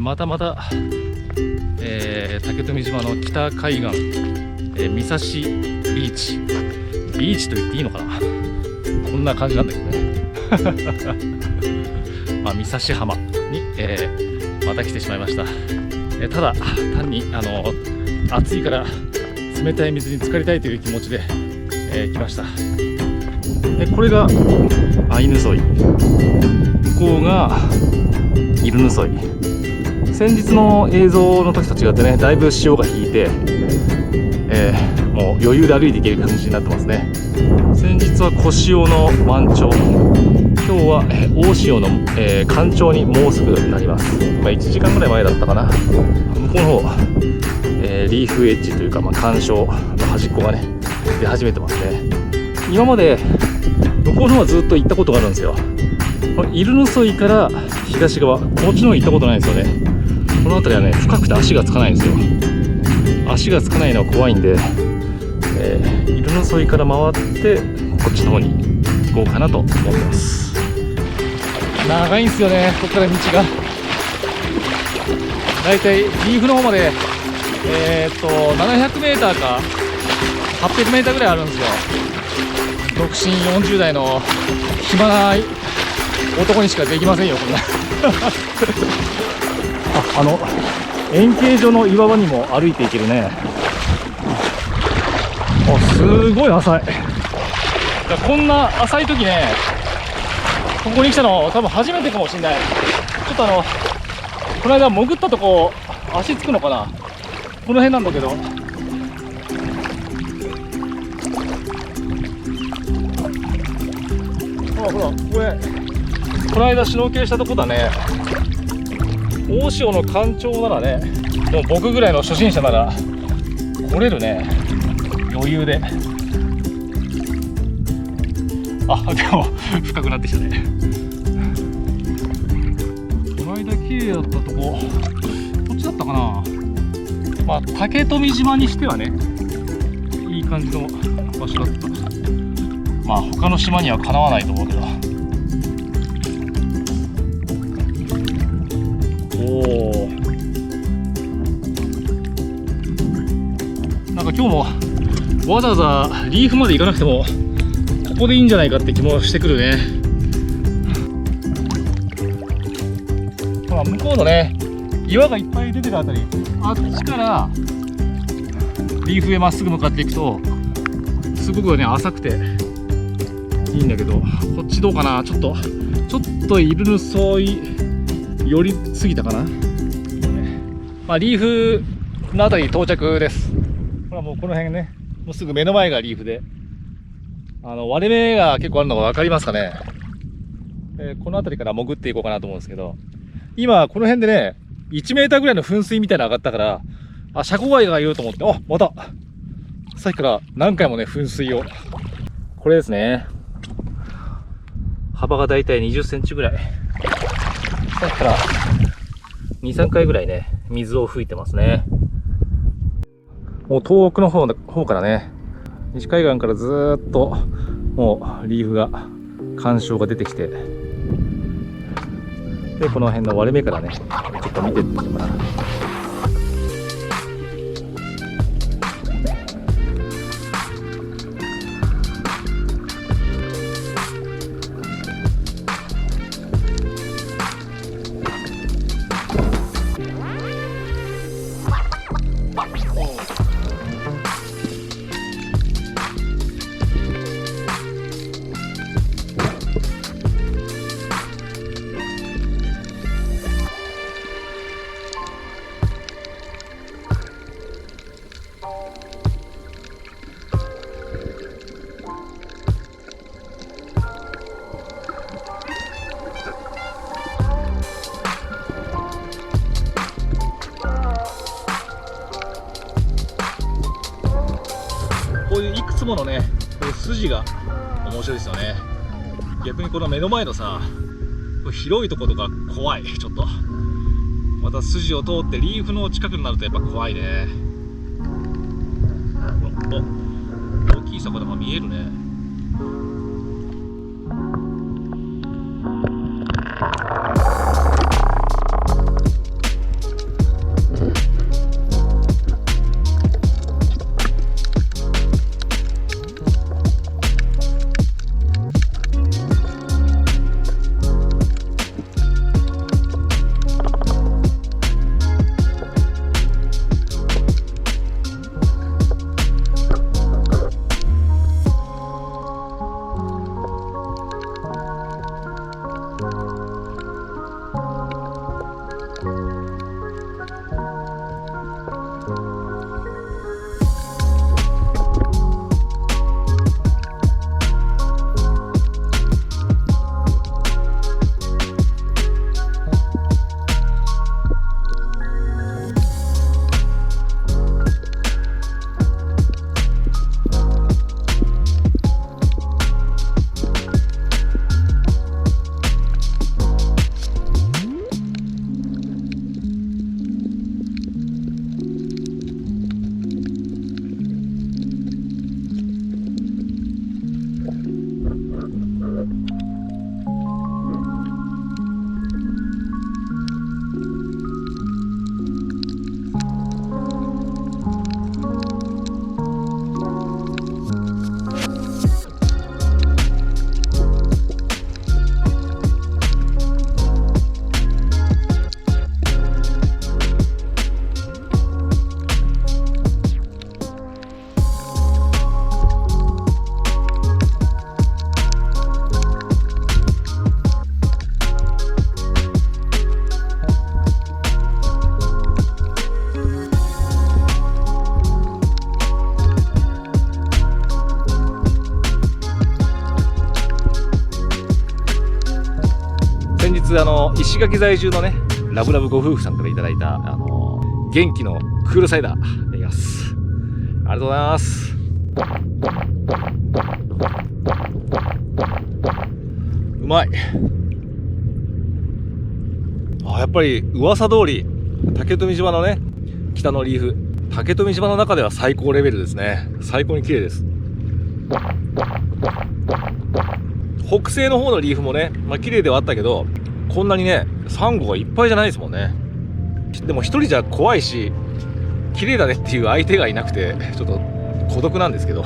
またまた、竹富島の北海岸、三差ビーチと言っていいのかな、こんな感じなんだけどねまあ、三差浜に、また来てしまいました。ただ単に暑いから冷たい水に浸かりたいという気持ちで、来ました。これがアイヌソイ、向こうがイルヌソイ。先日の映像の時と違ってね、だいぶ潮が引いて、もう余裕で歩いていける感じになってますね。先日は小潮の満潮、今日は大潮の、干潮にもうすぐなります。1時間ぐらい前だったかな。向こうの方、リーフエッジというか、干潮の端っこがね出始めてますね。今まで向こうの方はずっと行ったことがあるんですよ。このイルヌソイから東側、こっちの方行ったことないんですよね。この辺りはね、深くて足がつかないんですよ。足がつかないのは怖いんで、イルヌソイから回ってこっちの方に行こうかなと思ってます。長いんですよね、ここから道が。だいたいリーフの方まで700メーターか800メーターぐらいあるんですよ。独身40代の暇な男にしかできませんよ、こんな円形状の岩場にも歩いていけるね。すごい浅い。こんな浅い時ね、ここに来たの多分初めてかもしれない。ちょっとこの間潜ったとこ足つくのかな、この辺なんだけど。ほらこれ、この間シュノーケルしたとこだね。大潮の干潮ならね、もう僕ぐらいの初心者なら来れるね、余裕で。でも深くなってきたね。この間綺麗だったとこ、こっちだったかな。竹富島にしてはね、いい感じの場所だった。他の島にはかなわないと思うけど。なんか今日もわざわざリーフまで行かなくてもここでいいんじゃないかって気もしてくるね。向こうのね、岩がいっぱい出てるあたり、あっちからリーフへまっすぐ向かっていくとすごくね浅くていいんだけど、こっちどうかな。ちょっとイルヌソイ寄りすぎたかな。リーフのあたり到着です。ほらもうこの辺ね、もうすぐ目の前がリーフで、割れ目が結構あるのが分かりますかね。この辺りから潜っていこうかなと思うんですけど、今この辺でね1メーターぐらいの噴水みたいなの上がったから、シャコガイがいると思って、またさっきから何回もね噴水を、これですね、幅がだいたい20センチぐらい、さっきから2、3回ぐらいね水を吹いてますね。もう遠くの方からね、西海岸からずーっともうリーフが干潮が出てきて、でこの辺の割れ目からねちょっと見てみようかな。こういういくつものね、こういう筋が面白いですよね。逆にこの目の前のさ広いところが怖い。ちょっとまた筋を通ってリーフの近くになるとやっぱ怖いね。お、大きい魚が見えるね。石垣在住のねラブラブご夫婦さんからいただいた元気のクールサイダーいただきます。ありがとうございます。うまい。やっぱり噂通り竹富島のね北のリーフ、竹富島の中では最高レベルですね。最高に綺麗です。北西の方のリーフもね、綺麗ではあったけどこんなにねサンゴがいっぱいじゃないですもんね。でも一人じゃ怖いし綺麗だねっていう相手がいなくてちょっと孤独なんですけど。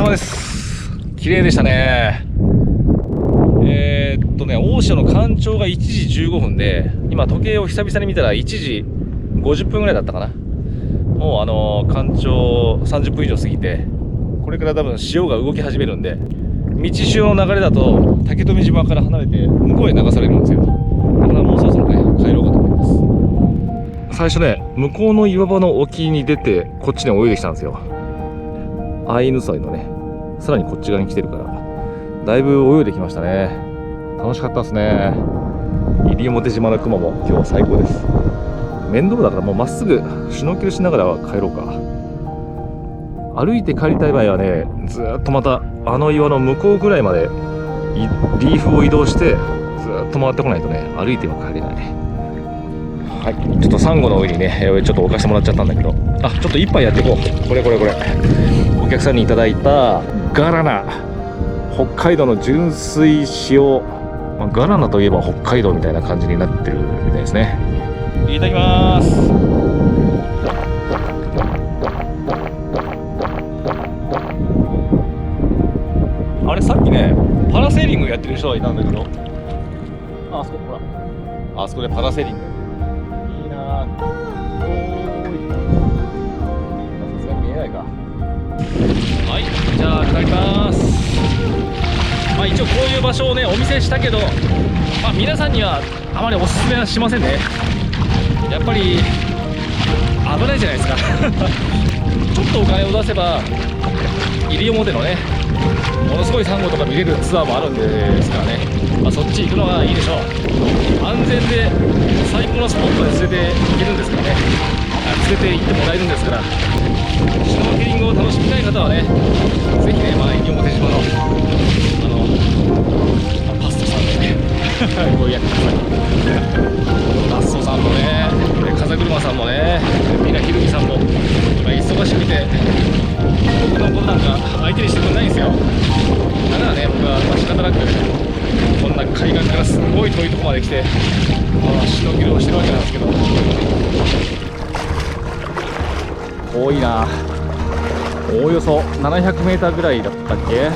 様です。綺麗でしたね。大潮の干潮が1時15分で、今時計を久々に見たら1時50分ぐらいだったかな。もう干潮30分以上過ぎて、これから多分潮が動き始めるんで、道潮の流れだと竹富島から離れて向こうへ流されるんですよ。だからもうそろそろね、帰ろうかと思います。最初ね、向こうの岩場の沖に出てこっちに泳いできたんですよ。アイヌソイのね、さらにこっち側に来てるから、だいぶ泳いできましたね。楽しかったですね。西表島の雲も今日は最高です。面倒だからもうまっすぐシュノーケルしながら帰ろうか。歩いて帰りたい場合はね、ずーっとまたあの岩の向こうぐらいまでリーフを移動してずーっと回ってこないとね、歩いては帰れない。はい、ちょっとサンゴの上にね、ちょっと置かしてもらっちゃったんだけど、あ、ちょっと一杯やっていこう。これお客さんにいただいたガラナ、北海道の純粋塩、ガラナといえば北海道みたいな感じになってるみたいですね。いただきます。あれさっきね、パラセーリングやってる人がいたんだけど、あそこほら、あそこでパラセーリングいいなぁ。おーい、さすがに見えないか。はい、じゃあ帰ります。一応こういう場所をねお見せしたけど、皆さんにはあまりおすすめはしませんね。やっぱり危ないじゃないですかちょっとお金を出せば西表のね、ものすごいサンゴとか見れるツアーもあるんですからね、そっち行くのがいいでしょう。安全で最高のスポットで連れて行けるんですからね、連れて行ってもらえるんですから、シュノーケリングを楽しみたい方はね、ぜひね、西表島のパストさんでねご予約くださいラッソさんもね、風車さんもね、みなひるみさんも今忙しくて僕のことなんか相手にしてくれないんですよ。だからね、僕は仕方なくこんな海岸からすごい遠いとこまで来てシュノーケルをしてるわけなんですけど、遠いな。おおよそ 700m ぐらいだったっけ。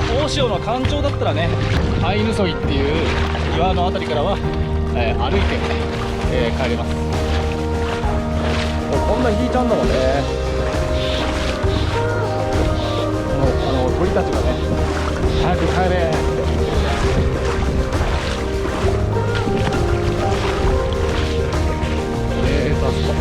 大潮の干潮だったらね、アイヌソイっていう岩の辺りからは、歩いて、帰れます。こんな引いちゃうんだもんね。鳥たちがね、早く帰れって。あそこ